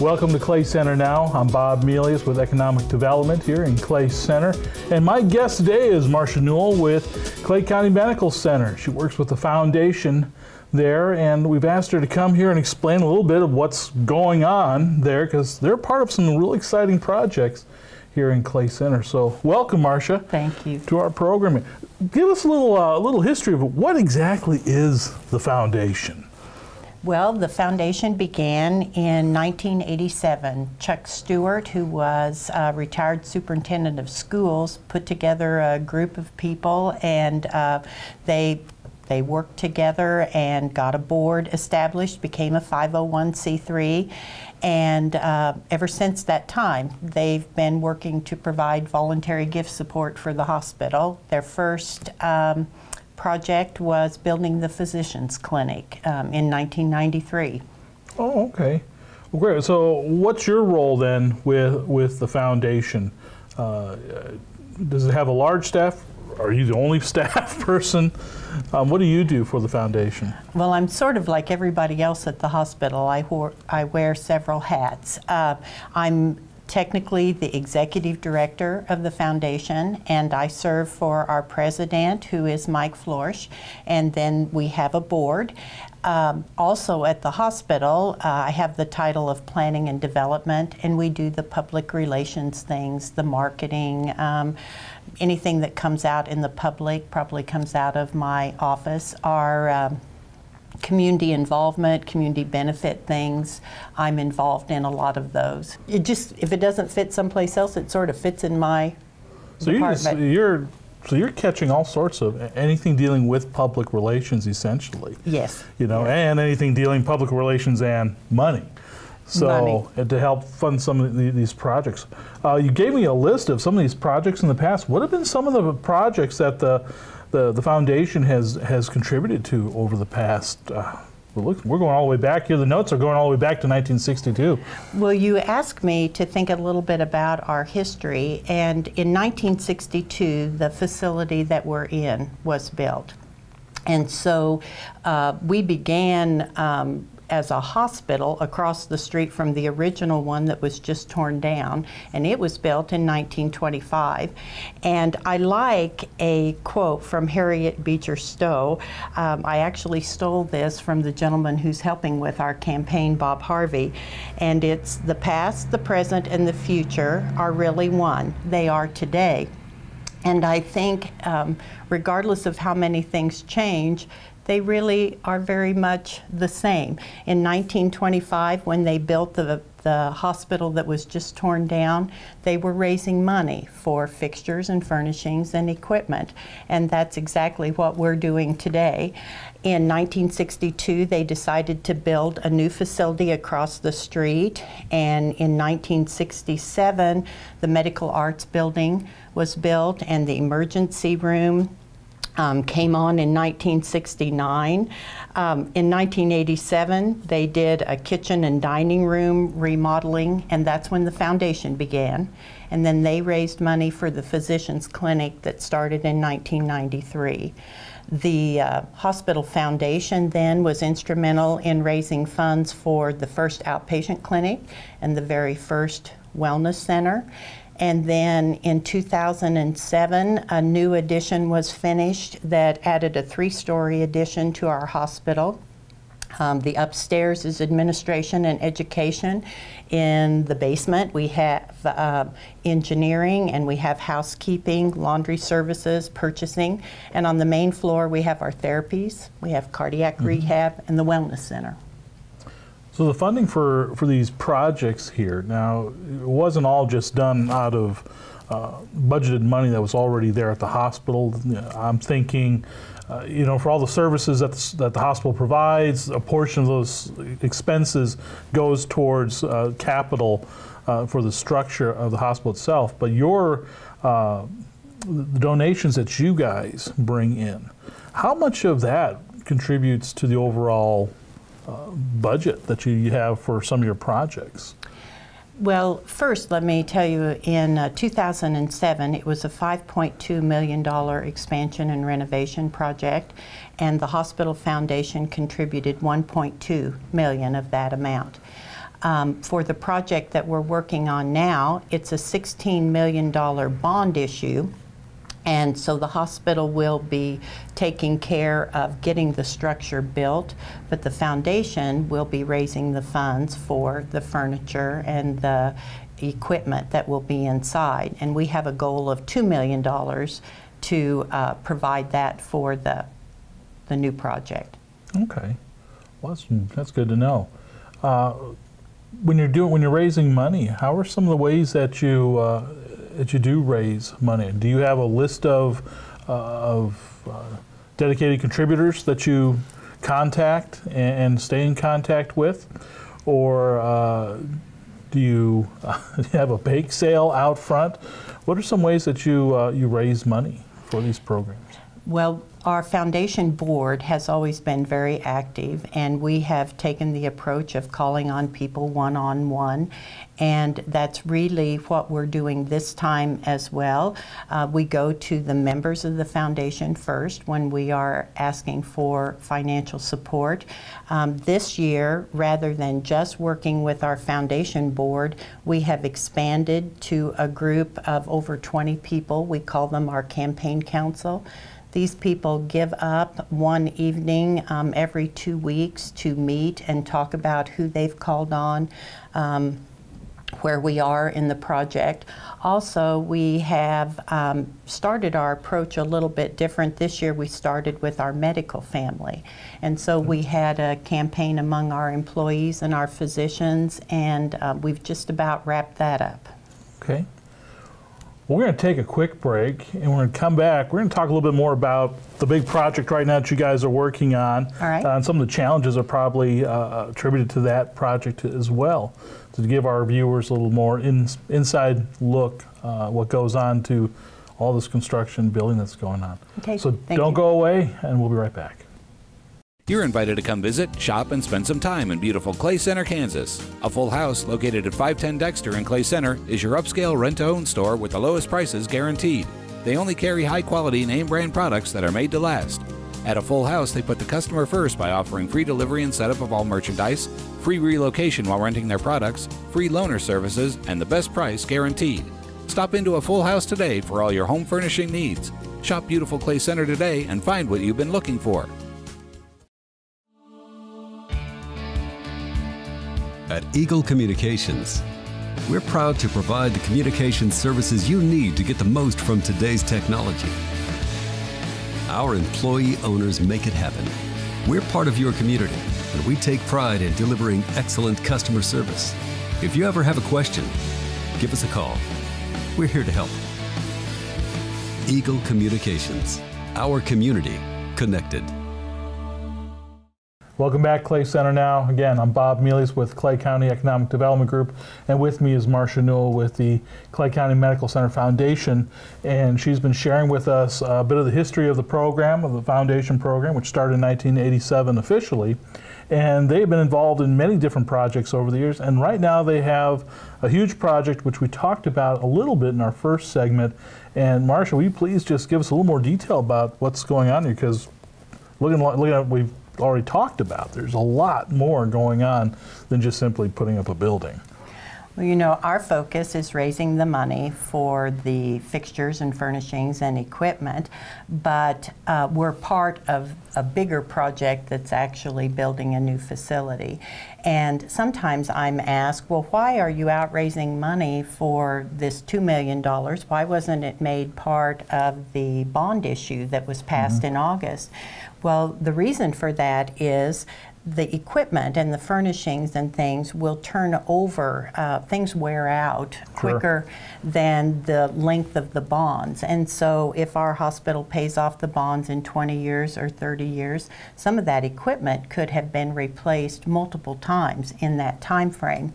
Welcome to Clay Center now. I'm Bob Melius with Economic Development here in Clay Center. And my guest today is Marcia Newell with Clay County Medical Center. She works with the foundation there, and we've asked her to come here and explain a little bit of what's going on there, because they're part of some real exciting projects here in Clay Center. So welcome, Marcia. Thank you. To our program. Give us a little history of what exactly is the foundation. Well, the foundation began in 1987. Chuck Stewart, who was a retired superintendent of schools, put together a group of people, and they worked together and got a board established, became a 501c3, and ever since that time, they've been working to provide voluntary gift support for the hospital. Their first project was building the physician's clinic in 1993. Oh, okay. Well, great. So what's your role then with the foundation? Does it have a large staff? Are you the only staff person? What do you do for the foundation? Well, I'm sort of like everybody else at the hospital. I wear several hats. I'm technically the executive director of the foundation, and I serve for our president, who is Mike Florsch, and then we have a board. Also at the hospital, I have the title of planning and development, and we do the public relations things, the marketing, anything that comes out in the public probably comes out of my office. Our community involvement, community benefit things, I'm involved in a lot of those. If it doesn't fit someplace else, it sort of fits in my department. So you're catching all sorts of anything dealing with public relations, essentially. Yes. You know, and anything dealing public relations and money. So to help fund some of these projects. You gave me a list of some of these projects in the past. What have been some of the projects that the foundation has contributed to over the past, we're going all the way back here. The notes are going all the way back to 1962. Well, you asked me to think a little bit about our history, and in 1962, the facility that we're in was built. And so we began as a hospital across the street from the original one that was just torn down, and it was built in 1925. And I like a quote from Harriet Beecher Stowe. I actually stole this from the gentleman who's helping with our campaign, Bob Harvey, and it's, "The past, the present, and the future are really one. They are today." And I think regardless of how many things change, they really are very much the same. In 1925, when they built the hospital that was just torn down, they were raising money for fixtures and furnishings and equipment, and that's exactly what we're doing today. In 1962, they decided to build a new facility across the street, and in 1967, the Medical Arts Building was built, and the emergency room came on in 1969. In 1987, they did a kitchen and dining room remodeling, and that's when the foundation began. And then they raised money for the physician's clinic that started in 1993. The hospital foundation then was instrumental in raising funds for the first outpatient clinic and the very first wellness center. And then in 2007, a new addition was finished that added a 3-story addition to our hospital. The upstairs is administration and education. In the basement, we have engineering, and we have housekeeping, laundry services, purchasing. And on the main floor, we have our therapies, we have cardiac rehab, and the wellness center. So the funding for these projects here, now, it wasn't all just done out of budgeted money that was already there at the hospital. I'm thinking, for all the services that the hospital provides, a portion of those expenses goes towards capital for the structure of the hospital itself. But the donations that you guys bring in, how much of that contributes to the overall budget that you have for some of your projects? Well, first, let me tell you, in 2007, it was a $5.2 million expansion and renovation project, and the Hospital Foundation contributed $1.2 million of that amount. For the project that we're working on now, it's a $16 million bond issue. And so the hospital will be taking care of getting the structure built, but the foundation will be raising the funds for the furniture and the equipment that will be inside. And we have a goal of $2 million to provide that for the new project. Okay, well, that's good to know. When you're raising money, how are some of the ways that you do raise money? Do you have a list of dedicated contributors that you contact and stay in contact with, or do you have a bake sale out front? What are some ways that you raise money for these programs? Well, our foundation board has always been very active, and we have taken the approach of calling on people one-on-one, and that's really what we're doing this time as well. We go to the members of the foundation first when we are asking for financial support. This year, rather than just working with our foundation board, we have expanded to a group of over 20 people. We call them our campaign council. These people give up one evening every 2 weeks to meet and talk about who they've called on, where we are in the project. Also, we have started our approach a little bit different. This year we started with our medical family. And so we had a campaign among our employees and our physicians, and we've just about wrapped that up. Okay. We're going to take a quick break, and we're going to come back. We're going to talk a little bit more about the big project right now that you guys are working on. All right. And some of the challenges are probably attributed to that project as well, to give our viewers a little more inside look what goes on to all this construction building that's going on. Okay, so thank don't you. go away, and we'll be right back. You're invited to come visit, shop, and spend some time in beautiful Clay Center, Kansas. A Full House, located at 510 Dexter in Clay Center, is your upscale rent-to-own store with the lowest prices guaranteed. They only carry high-quality name-brand products that are made to last. At A Full House, they put the customer first by offering free delivery and setup of all merchandise, free relocation while renting their products, free loaner services, and the best price guaranteed. Stop into A Full House today for all your home furnishing needs. Shop beautiful Clay Center today and find what you've been looking for. At Eagle Communications, we're proud to provide the communication services you need to get the most from today's technology. Our employee owners make it happen. We're part of your community, and we take pride in delivering excellent customer service. If you ever have a question, give us a call. We're here to help. Eagle Communications, our community connected. Welcome back, Clay Center Now. Again, I'm Bob Mealy with Clay County Economic Development Group, and with me is Marcia Newell with the Clay County Medical Center Foundation, and she's been sharing with us a bit of the history of the program, of the foundation program, which started in 1987 officially, and they've been involved in many different projects over the years, and right now they have a huge project which we talked about a little bit in our first segment. And Marcia, will you please just give us a little more detail about what's going on here, because looking at what we've already talked about, there's a lot more going on than just simply putting up a building. Well, you know, our focus is raising the money for the fixtures and furnishings and equipment, but we're part of a bigger project that's actually building a new facility. And sometimes I'm asked, well, why are you out raising money for this $2 million? Why wasn't it made part of the bond issue that was passed in August? Well, the reason for that is the equipment and the furnishings and things will turn over, things wear out quicker than the length of the bonds. And so if our hospital pays off the bonds in 20 years or 30 years, some of that equipment could have been replaced multiple times in that time frame.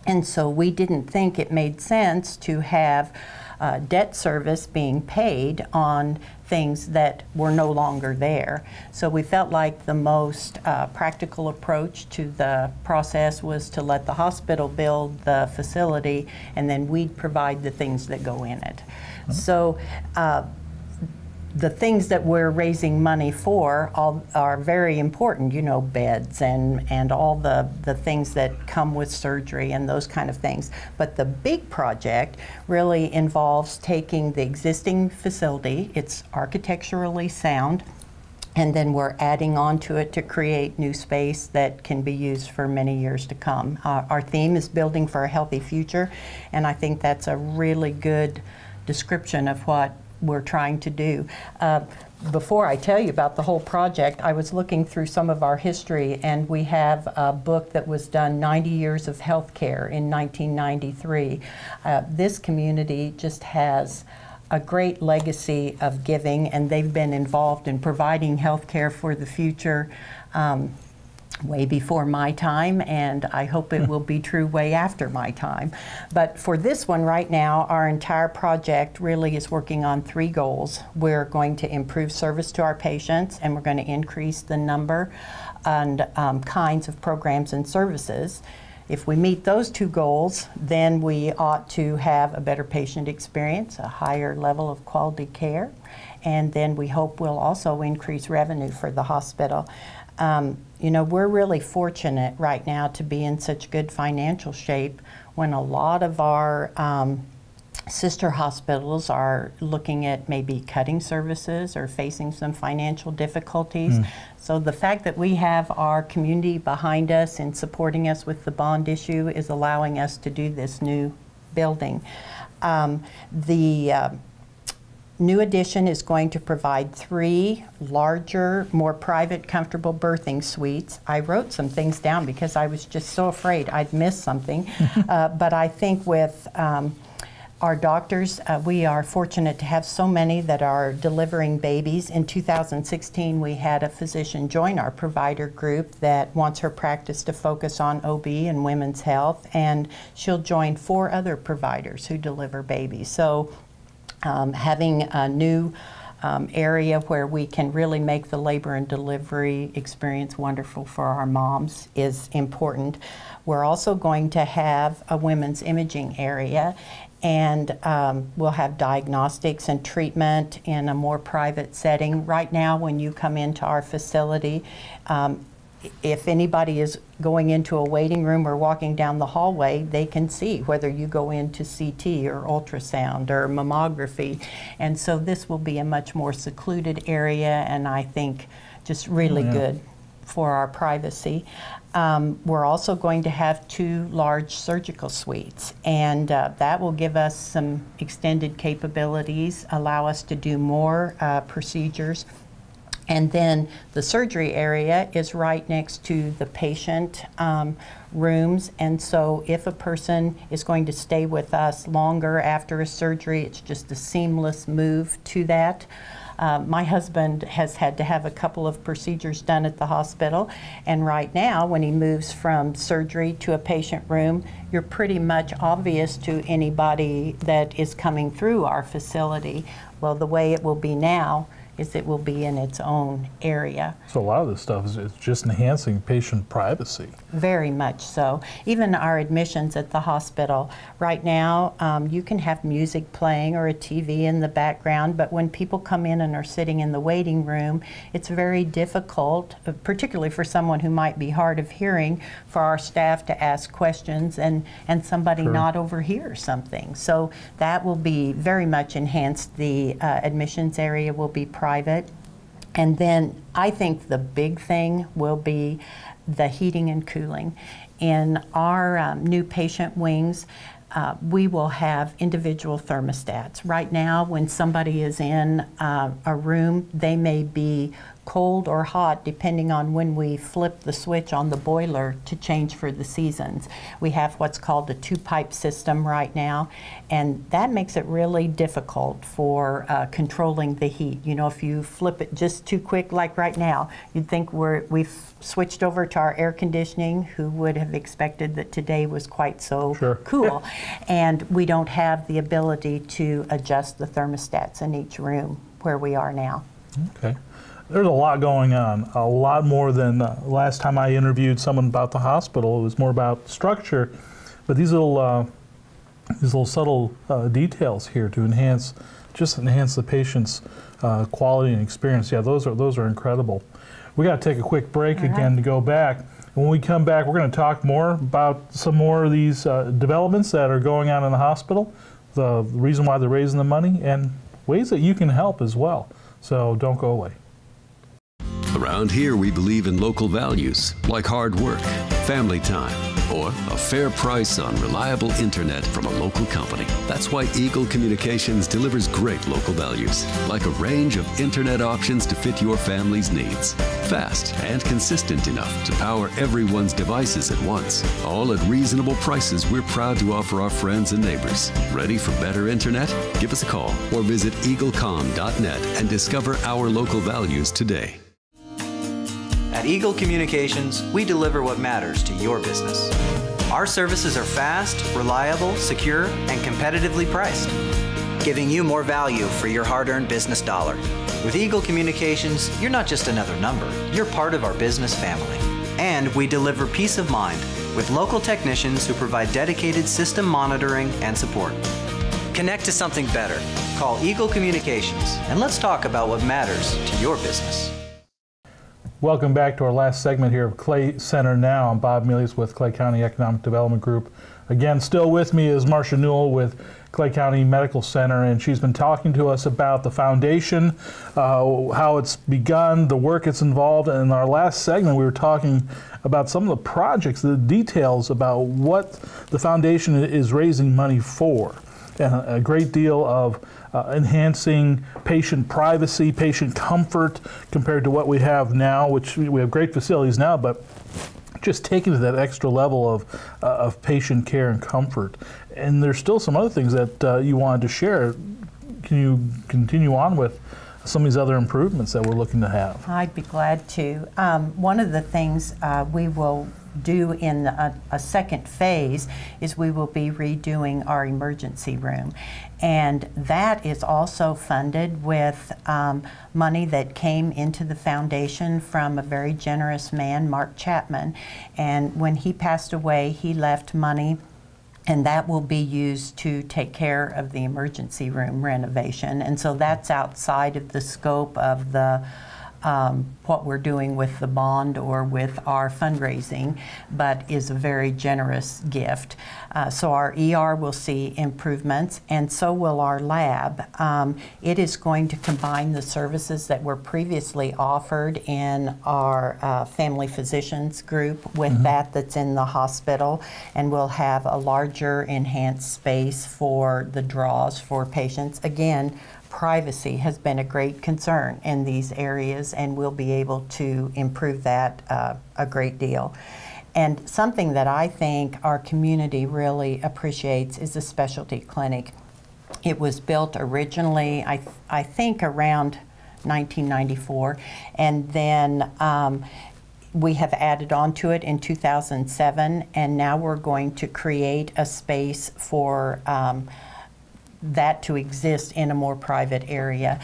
And so we didn't think it made sense to have debt service being paid on things that were no longer there. So we felt like the most practical approach to the process was to let the hospital build the facility, and then we'd provide the things that go in it. So the things that we're raising money for are very important, you know, beds and all the things that come with surgery and those kind of things. But the big project really involves taking the existing facility, it's architecturally sound, and then we're adding on to it to create new space that can be used for many years to come. Our theme is Building for a Healthy Future, and I think that's a really good description of what we're trying to do. Before I tell you about the whole project, I was looking through some of our history, and we have a book that was done, 90 Years of Healthcare in 1993. This community just has a great legacy of giving, and they've been involved in providing health care for the future way before my time, and I hope it will be true way after my time. But for this one right now, our entire project really is working on 3 goals. We're going to improve service to our patients, and we're going to increase the number and kinds of programs and services. If we meet those 2 goals, then we ought to have a better patient experience, a higher level of quality care, and then we hope we'll also increase revenue for the hospital. You know, we're really fortunate right now to be in such good financial shape when a lot of our sister hospitals are looking at maybe cutting services or facing some financial difficulties. So the fact that we have our community behind us and supporting us with the bond issue is allowing us to do this new building. The new addition is going to provide 3 larger, more private, comfortable birthing suites. I wrote some things down because I was just so afraid I'd miss something. But I think with our doctors, we are fortunate to have so many that are delivering babies. In 2016, we had a physician join our provider group that wants her practice to focus on OB and women's health, and she'll join 4 other providers who deliver babies. So having a new area where we can really make the labor and delivery experience wonderful for our moms is important. We're also going to have a women's imaging area, and we'll have diagnostics and treatment in a more private setting. Right now, when you come into our facility, if anybody is going into a waiting room or walking down the hallway, they can see whether you go into CT or ultrasound or mammography. And so this will be a much more secluded area, and I think just really good for our privacy. We're also going to have 2 large surgical suites, and that will give us some extended capabilities, allow us to do more procedures. And then the surgery area is right next to the patient rooms, and so if a person is going to stay with us longer after a surgery, it's just a seamless move to that. My husband has had to have a couple of procedures done at the hospital, and right now when he moves from surgery to a patient room, you're pretty much obvious to anybody that is coming through our facility. Well, the way it will be now is it will be in its own area. So a lot of this stuff is it's just enhancing patient privacy. Very much so. Even our admissions at the hospital, right now you can have music playing or a TV in the background, but when people come in and are sitting in the waiting room, it's very difficult, particularly for someone who might be hard of hearing, for our staff to ask questions and somebody not overhear something. So that will be very much enhanced. The admissions area will be private. And then I think the big thing will be the heating and cooling. In our new patient wings, we will have individual thermostats. Right now, when somebody is in a room, they may be cold or hot depending on when we flip the switch on the boiler to change for the seasons. We have what's called a 2-pipe system right now, and that makes it really difficult for controlling the heat. You know, if you flip it just too quick like right now, you'd think we've switched over to our air conditioning. Who would have expected that today was quite so cool? And we don't have the ability to adjust the thermostats in each room where we are now. Okay. There's a lot going on, a lot more than last time I interviewed someone about the hospital. It was more about structure, but these little these little subtle details here to enhance the patient's quality and experience. Yeah, those are incredible. We got to take a quick break again to go back. When we come back, we're going to talk more about some more of these developments that are going on in the hospital, the reason why they're raising the money, and ways that you can help as well. So don't go away. Around here, we believe in local values like hard work, family time, or a fair price on reliable internet from a local company. That's why Eagle Communications delivers great local values, like a range of internet options to fit your family's needs. Fast and consistent enough to power everyone's devices at once. All at reasonable prices we're proud to offer our friends and neighbors. Ready for better internet? Give us a call or visit eaglecom.net and discover our local values today. At Eagle Communications, we deliver what matters to your business. Our services are fast, reliable, secure, and competitively priced, giving you more value for your hard-earned business dollar. With Eagle Communications, you're not just another number, you're part of our business family. And we deliver peace of mind with local technicians who provide dedicated system monitoring and support. Connect to something better. Call Eagle Communications, and let's talk about what matters to your business. Welcome back to our last segment here of Clay Center Now. I'm Bob Melius with Clay County Economic Development Group. Again, still with me is Marcia Newell with Clay County Medical Center, and she's been talking to us about the foundation, how it's begun, the work it's involved. And in our last segment, we were talking about some of the projects, the details about what the foundation is raising money for. And a great deal of enhancing patient privacy, patient comfort compared to what we have now, which we have great facilities now, but just taking to that extra level of patient care and comfort. And there's still some other things that you wanted to share. Can you continue on with some of these other improvements that we're looking to have? I'd be glad to. One of the things we will do in a second phase is we will be redoing our emergency room. And that is also funded with money that came into the foundation from a very generous man, Mark Chapman. And when he passed away, he left money, and that will be used to take care of the emergency room renovation. And so that's outside of the scope of the what we're doing with the bond or with our fundraising, but is a very generous gift. So our ER will see improvements, and so will our lab. It is going to combine the services that were previously offered in our family physicians group with that's in the hospital, and we'll have a larger enhanced space for the draws for patients. Again, privacy has been a great concern in these areas, and we'll be able to improve that a great deal. And something that I think our community really appreciates is a specialty clinic. It was built originally, I think, around 1994, and then we have added on to it in 2007, and now we're going to create a space for that to exist in a more private area.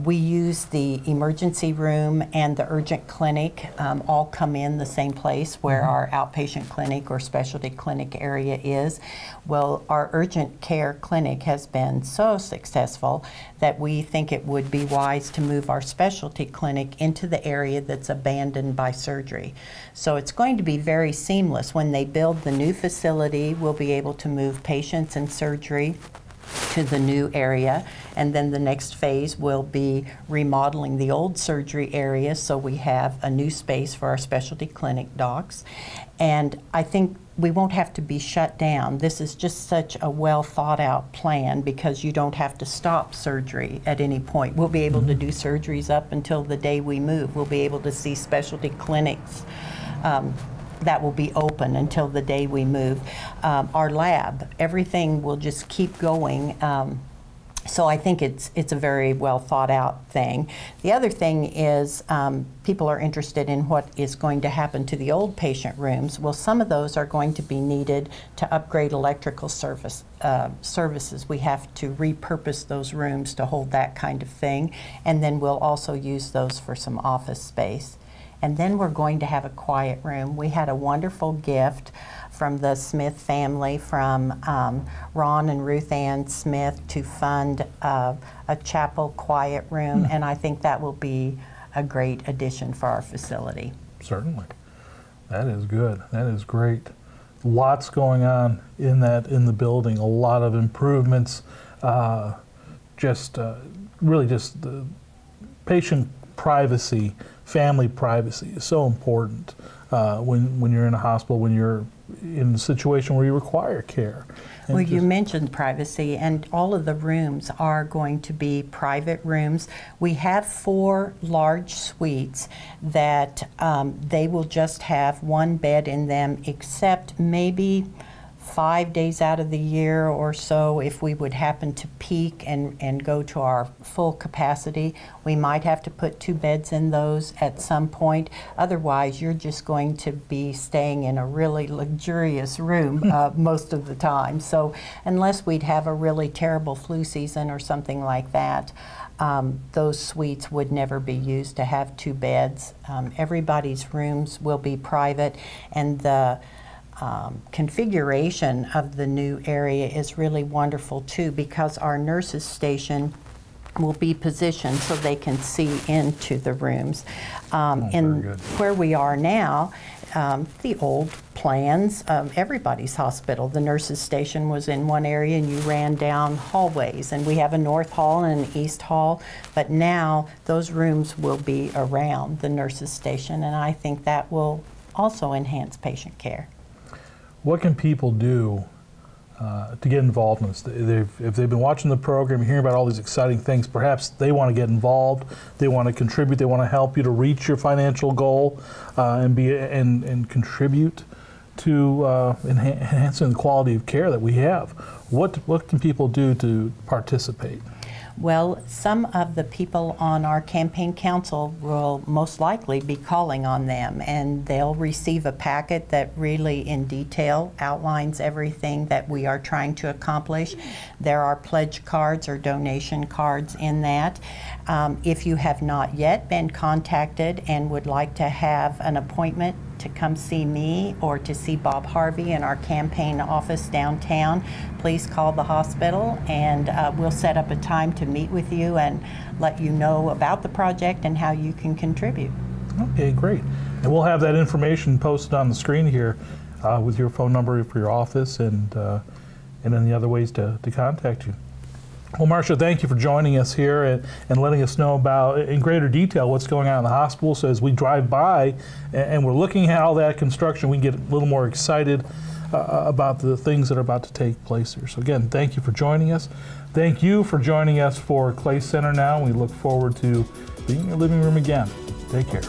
We use the emergency room and the urgent clinic all come in the same place where our outpatient clinic or specialty clinic area is. Well, our urgent care clinic has been so successful that we think it would be wise to move our specialty clinic into the area that's abandoned by surgery. So it's going to be very seamless. When they build the new facility, we'll be able to move patients and surgery to the new area, and then the next phase will be remodeling the old surgery area so we have a new space for our specialty clinic docs. And I think we won't have to be shut down. This is just such a well thought out plan because you don't have to stop surgery at any point. We'll be able to do surgeries up until the day we move. We'll be able to see specialty clinics that will be open until the day we move. Our lab, everything will just keep going. So I think it's a very well thought out thing. The other thing is people are interested in what is going to happen to the old patient rooms. Well, some of those are going to be needed to upgrade electrical services. We have to repurpose those rooms to hold that kind of thing. And then we'll also use those for some office space. And then we're going to have a quiet room. We had a wonderful gift from the Smith family, from Ron and Ruth Ann Smith, to fund a chapel quiet room, and I think that will be a great addition for our facility. Certainly. That is good. That is great. Lots going on in the building. A lot of improvements. Really just the patient privacy, family privacy is so important when you're in a hospital, when you're in a situation where you require care. And well, you mentioned privacy, and all of the rooms are going to be private rooms. We have 4 large suites that they will just have 1 bed in them, except maybe 5 days out of the year or so, if we would happen to peak and go to our full capacity, we might have to put 2 beds in those at some point. Otherwise, you're just going to be staying in a really luxurious room most of the time. So unless we'd have a really terrible flu season or something like that, those suites would never be used to have 2 beds. Everybody's rooms will be private, and the configuration of the new area is really wonderful too, because our nurses' station will be positioned so they can see into the rooms. And where we are now, the old plans of everybody's hospital, the nurses' station was in one area and you ran down hallways, and we have a north hall and an east hall, but now those rooms will be around the nurses' station, and I think that will also enhance patient care. What can people do to get involved in this? If they've been watching the program, hearing about all these exciting things, perhaps they want to get involved, they want to contribute, they want to help you to reach your financial goal and contribute to enhancing the quality of care that we have. What can people do to participate? Well, some of the people on our campaign council will most likely be calling on them, and they'll receive a packet that really in detail outlines everything that we are trying to accomplish. There are pledge cards or donation cards in that. If you have not yet been contacted and would like to have an appointment to come see me or to see Bob Harvey in our campaign office downtown, please call the hospital, and we'll set up a time to meet with you and let you know about the project and how you can contribute. Okay, great. And we'll have that information posted on the screen here with your phone number for your office and any other ways to contact you. Well, Marcia, thank you for joining us here and letting us know about, in greater detail, what's going on in the hospital. So as we drive by and we're looking at all that construction, we can get a little more excited about the things that are about to take place here. So again, thank you for joining us. Thank you for joining us for Clay Center Now. We look forward to being in your living room again. Take care.